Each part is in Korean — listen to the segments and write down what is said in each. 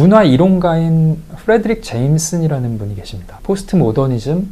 문화 이론가인 프레드릭 제임슨이라는 분이 계십니다. 포스트 모더니즘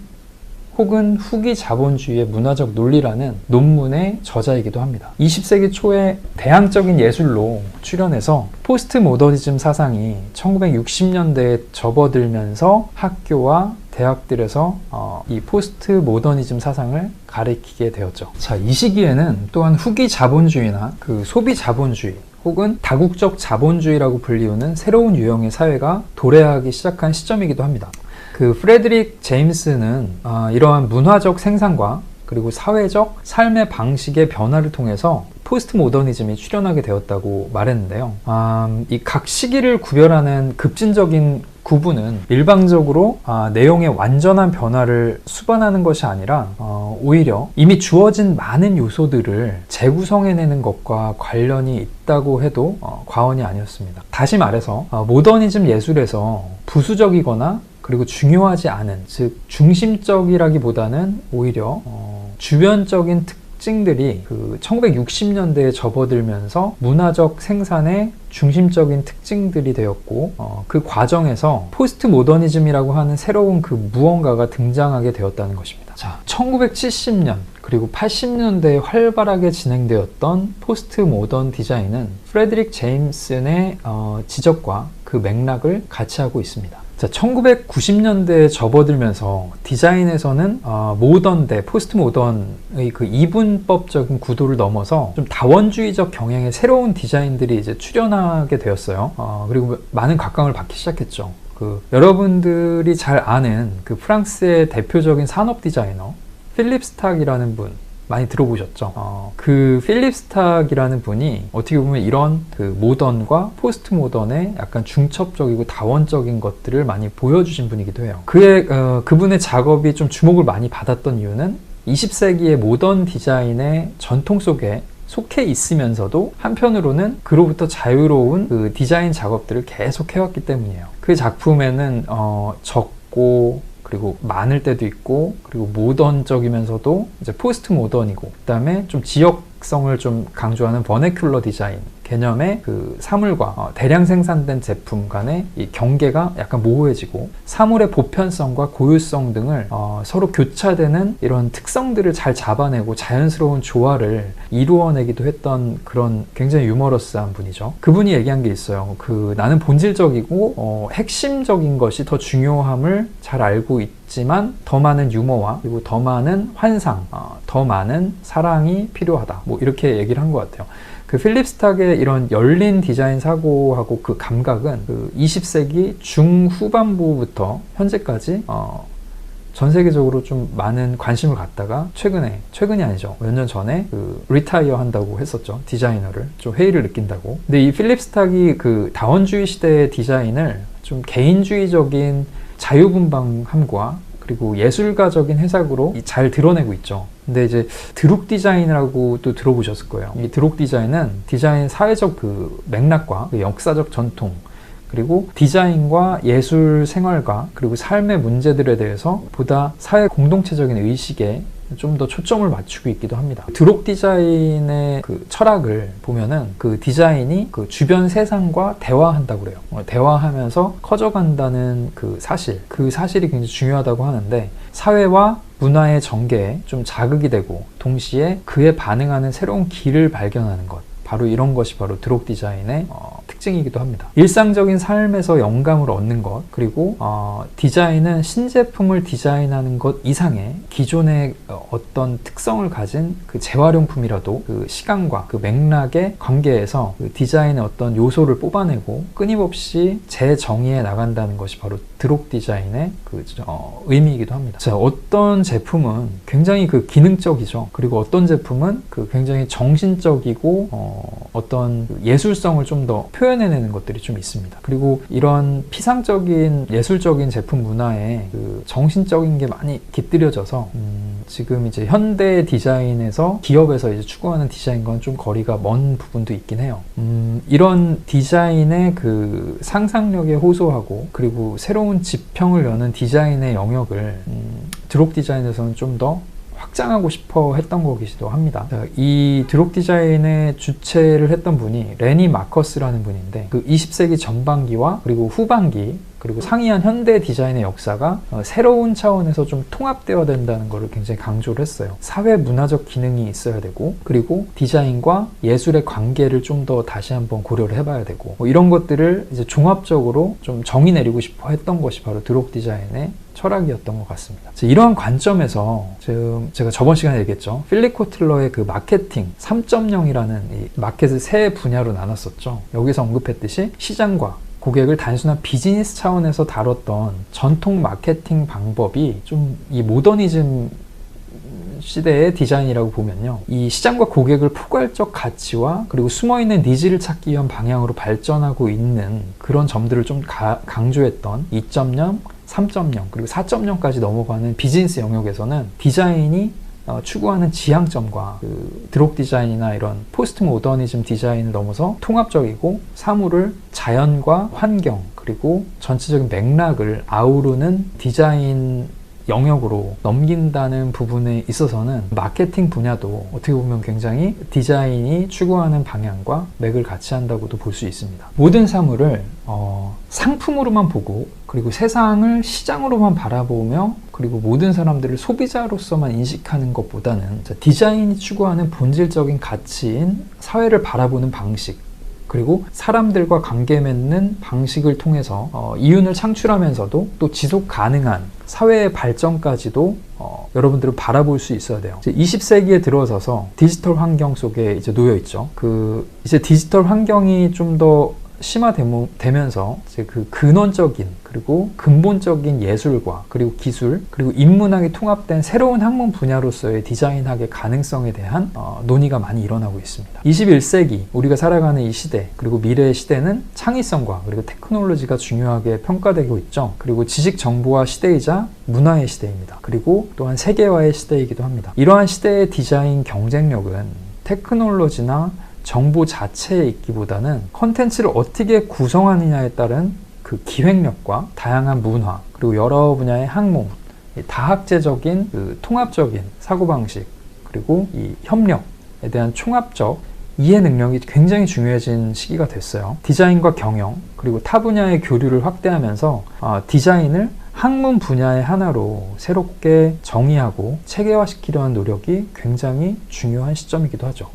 혹은 후기 자본주의의 문화적 논리라는 논문의 저자이기도 합니다. 20세기 초에 대항적인 예술로 출연해서 포스트 모더니즘 사상이 1960년대에 접어들면서 학교와 대학들에서 이 포스트 모더니즘 사상을 가리키게 되었죠. 자, 이 시기에는 또한 후기 자본주의나 그 소비 자본주의 혹은 다국적 자본주의라고 불리우는 새로운 유형의 사회가 도래하기 시작한 시점이기도 합니다. 그 프레드릭 제임스는 이러한 문화적 생산과 그리고 사회적 삶의 방식의 변화를 통해서 포스트 모더니즘이 출현하게 되었다고 말했는데요. 이 각 시기를 구별하는 급진적인 구분은 일방적으로 내용의 완전한 변화를 수반하는 것이 아니라 오히려 이미 주어진 많은 요소들을 재구성해내는 것과 관련이 있다고 해도 과언이 아니었습니다. 다시 말해서 모더니즘 예술에서 부수적이거나 그리고 중요하지 않은, 즉 중심적이라기보다는 오히려 주변적인 특징들이 그 1960년대에 접어들면서 문화적 생산의 중심적인 특징들이 되었고 그 과정에서 포스트 모더니즘이라고 하는 새로운 그 무언가가 등장하게 되었다는 것입니다. 자, 1970년 그리고 80년대에 활발하게 진행되었던 포스트 모던 디자인은 프레드릭 제임슨의 지적과 그 맥락을 같이 하고 있습니다. 자, 1990년대에 접어들면서 디자인에서는 모던 대 포스트 모던의 그 이분법적인 구도를 넘어서 좀 다원주의적 경향의 새로운 디자인들이 이제 출현하게 되었어요. 그리고 많은 각광을 받기 시작했죠. 여러분들이 잘 아는 그 프랑스의 대표적인 산업 디자이너 필립 스탁이라는 분 많이 들어보셨죠? 그 필립 스탁이라는 분이 어떻게 보면 이런 그 모던과 포스트 모던의 약간 중첩적이고 다원적인 것들을 많이 보여주신 분이기도 해요. 그분의 작업이 좀 주목을 많이 받았던 이유는 20세기의 모던 디자인의 전통 속에 속해 있으면서도 한편으로는 그로부터 자유로운 그 디자인 작업들을 계속 해왔기 때문이에요. 그 작품에는 적고 그리고 많을 때도 있고, 그리고 모던적이면서도 이제 포스트 모던이고, 그 다음에 좀 지역성을 좀 강조하는 버네큘러 디자인 개념의 그 사물과 대량 생산된 제품 간의 이 경계가 약간 모호해지고, 사물의 보편성과 고유성 등을 서로 교차되는 이런 특성들을 잘 잡아내고 자연스러운 조화를 이루어내기도 했던 그런 굉장히 유머러스한 분이죠. 그분이 얘기한 게 있어요. 나는 본질적이고 핵심적인 것이 더 중요함을 잘 알고 있지만 더 많은 유머와 그리고 더 많은 환상, 더 많은 사랑이 필요하다. 뭐 이렇게 얘기를 한 것 같아요. 그 필립 스탁의 이런 열린 디자인 사고하고 그 감각은 그 20세기 중후반부부터 현재까지 전 세계적으로 좀 많은 관심을 갖다가 최근이 아니죠. 몇 년 전에 리타이어 한다고 했었죠. 디자이너를 좀 회의를 느낀다고. 근데 이 필립 스탁이 그 다원주의 시대의 디자인을 좀 개인주의적인 자유분방함과 그리고 예술가적인 해석으로 잘 드러내고 있죠. 근데 이제 드룩 디자인이라고 또 들어보셨을 거예요. 이 드룩 디자인은 디자인 사회적 그 맥락과 그 역사적 전통, 그리고 디자인과 예술 생활과 그리고 삶의 문제들에 대해서 보다 사회 공동체적인 의식에 좀 더 초점을 맞추고 있기도 합니다. 드룩 디자인의 그 철학을 보면은 그 디자인이 그 주변 세상과 대화한다고 그래요. 대화하면서 커져간다는 그 사실이 굉장히 중요하다고 하는데, 사회와 문화의 전개에 좀 자극이 되고 동시에 그에 반응하는 새로운 길을 발견하는 것, 바로 이런 것이 바로 드룩 디자인의 특징이기도 합니다. 일상적인 삶에서 영감을 얻는 것, 그리고 디자인은 신제품을 디자인하는 것 이상의 기존의 어떤 특성을 가진 그 재활용품이라도 그 시간과 그 맥락의 관계에서 그 디자인의 어떤 요소를 뽑아내고 끊임없이 재정의해 나간다는 것이 바로 드룩 디자인의 그 의미이기도 합니다. 자, 어떤 제품은 굉장히 그 기능적이죠. 그리고 어떤 제품은 그 굉장히 정신적이고 어떤 예술성을 좀 더 표현해내는 것들이 좀 있습니다. 그리고 이런 피상적인 예술적인 제품 문화에 그 정신적인 게 많이 깃들여져서 지금 이제 현대 디자인에서 기업에서 이제 추구하는 디자인과는 좀 거리가 먼 부분도 있긴 해요. 이런 디자인의 그 상상력에 호소하고 그리고 새로운 지평을 여는 디자인의 영역을 드룩 디자인에서는 좀 더 확장하고 싶어 했던 거기도 합니다. 이 드록 디자인의 주체를 했던 분이 레니 마커스라는 분인데, 그 20세기 전반기와 그리고 후반기 그리고 상이한 현대 디자인의 역사가 새로운 차원에서 좀 통합되어야 된다는 것을 굉장히 강조를 했어요. 사회 문화적 기능이 있어야 되고, 그리고 디자인과 예술의 관계를 좀 더 다시 한번 고려를 해봐야 되고, 이런 것들을 이제 종합적으로 좀 정의 내리고 싶어 했던 것이 바로 드록 디자인의 철학이었던 것 같습니다. 이러한 관점에서 지금 제가 저번 시간에 얘기했죠. 필립 코틀러의 그 마케팅 3.0이라는 이 마켓을 세 분야로 나눴었죠. 여기서 언급했듯이 시장과 고객을 단순한 비즈니스 차원에서 다뤘던 전통 마케팅 방법이 좀 이 모더니즘 시대의 디자인이라고 보면요, 이 시장과 고객을 포괄적 가치와 그리고 숨어있는 니즈를 찾기 위한 방향으로 발전하고 있는 그런 점들을 좀 강조했던 2.0, 3.0 그리고 4.0까지 넘어가는 비즈니스 영역에서는 디자인이 추구하는 지향점과 그 드록 디자인이나 이런 포스트 모더니즘 디자인을 넘어서 통합적이고 사물을 자연과 환경 그리고 전체적인 맥락을 아우르는 디자인 영역으로 넘긴다는 부분에 있어서는 마케팅 분야도 어떻게 보면 굉장히 디자인이 추구하는 방향과 맥을 같이 한다고도 볼 수 있습니다. 모든 사물을 상품으로만 보고, 그리고 세상을 시장으로만 바라보며, 그리고 모든 사람들을 소비자로서만 인식하는 것보다는 디자인이 추구하는 본질적인 가치인 사회를 바라보는 방식, 그리고 사람들과 관계 맺는 방식을 통해서 이윤을 창출하면서도 또 지속 가능한 사회의 발전까지도 여러분들은 바라볼 수 있어야 돼요. 이제 20세기에 들어서서 디지털 환경 속에 이제 놓여 있죠. 이제 디지털 환경이 좀 더 심화되면서 이제 그 근원적인 그리고 근본적인 예술과 그리고 기술 그리고 인문학이 통합된 새로운 학문 분야로서의 디자인학의 가능성에 대한 논의가 많이 일어나고 있습니다. 21세기 우리가 살아가는 이 시대 그리고 미래의 시대는 창의성과 그리고 테크놀로지가 중요하게 평가되고 있죠. 그리고 지식 정보화 시대이자 문화의 시대입니다. 그리고 또한 세계화의 시대이기도 합니다. 이러한 시대의 디자인 경쟁력은 테크놀로지나 정보 자체에 있기보다는 컨텐츠를 어떻게 구성하느냐에 따른 그 기획력과 다양한 문화 그리고 여러 분야의 학문, 다학제적인 그 통합적인 사고방식 그리고 이 협력에 대한 총합적 이해 능력이 굉장히 중요해진 시기가 됐어요. 디자인과 경영 그리고 타 분야의 교류를 확대하면서 디자인을 학문 분야의 하나로 새롭게 정의하고 체계화시키려는 노력이 굉장히 중요한 시점이기도 하죠.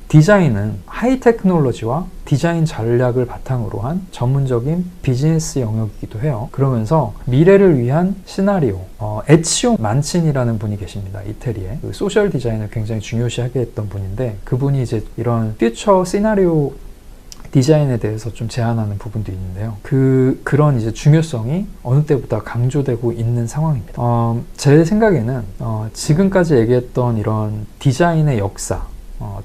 디자인은 하이 테크놀로지와 디자인 전략을 바탕으로 한 전문적인 비즈니스 영역이기도 해요. 그러면서 미래를 위한 시나리오, 에치오 만친이라는 분이 계십니다. 이태리에 그 소셜 디자인을 굉장히 중요시하게 했던 분인데, 그분이 이제 이런 퓨처 시나리오 디자인에 대해서 좀 제안하는 부분도 있는데요. 그런 이제 중요성이 어느 때보다 강조되고 있는 상황입니다. 제 생각에는 지금까지 얘기했던 이런 디자인의 역사,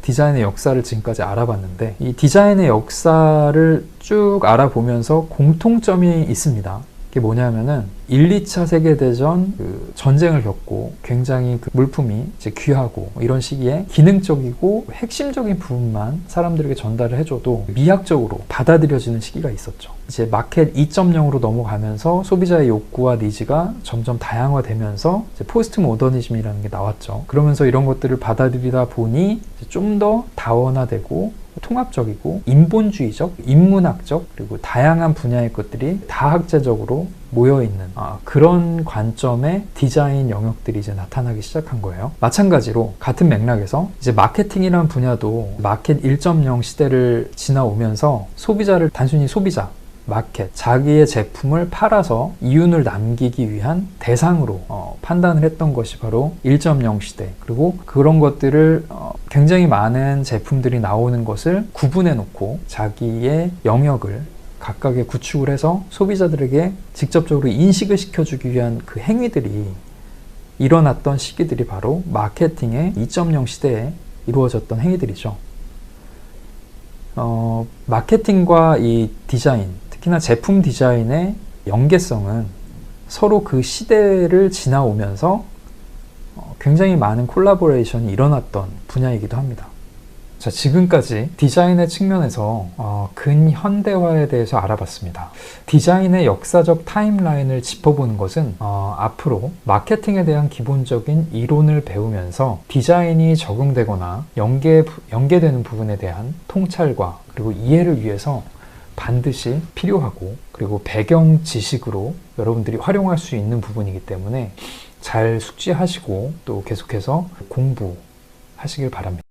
디자인의 역사를 지금까지 알아봤는데, 이 디자인의 역사를 쭉 알아보면서 공통점이 있습니다. 그게 뭐냐면은 1, 2차 세계대전 그 전쟁을 겪고 굉장히 그 물품이 이제 귀하고 이런 시기에 기능적이고 핵심적인 부분만 사람들에게 전달을 해줘도 미학적으로 받아들여지는 시기가 있었죠. 이제 마켓 2.0으로 넘어가면서 소비자의 욕구와 니즈가 점점 다양화되면서 이제 포스트 모더니즘이라는 게 나왔죠. 그러면서 이런 것들을 받아들이다 보니 좀 더 다원화되고 통합적이고 인본주의적, 인문학적 그리고 다양한 분야의 것들이 다학제적으로 모여있는 그런 관점의 디자인 영역들이 이제 나타나기 시작한 거예요. 마찬가지로 같은 맥락에서 이제 마케팅이라는 분야도 마켓 1.0 시대를 지나오면서 소비자를 단순히 소비자, 마켓, 자기의 제품을 팔아서 이윤을 남기기 위한 대상으로 판단을 했던 것이 바로 1.0 시대, 그리고 그런 것들을 굉장히 많은 제품들이 나오는 것을 구분해 놓고 자기의 영역을 각각의 구축을 해서 소비자들에게 직접적으로 인식을 시켜주기 위한 그 행위들이 일어났던 시기들이 바로 마케팅의 2.0 시대에 이루어졌던 행위들이죠. 마케팅과 이 디자인, 특히나 제품 디자인의 연계성은 서로 그 시대를 지나오면서 굉장히 많은 콜라보레이션이 일어났던 분야이기도 합니다. 자, 지금까지 디자인의 측면에서 근현대화에 대해서 알아봤습니다. 디자인의 역사적 타임라인을 짚어보는 것은 앞으로 마케팅에 대한 기본적인 이론을 배우면서 디자인이 적용되거나 연계되는 부분에 대한 통찰과 그리고 이해를 위해서 반드시 필요하고, 그리고 배경 지식으로 여러분들이 활용할 수 있는 부분이기 때문에 잘 숙지하시고 또 계속해서 공부하시길 바랍니다.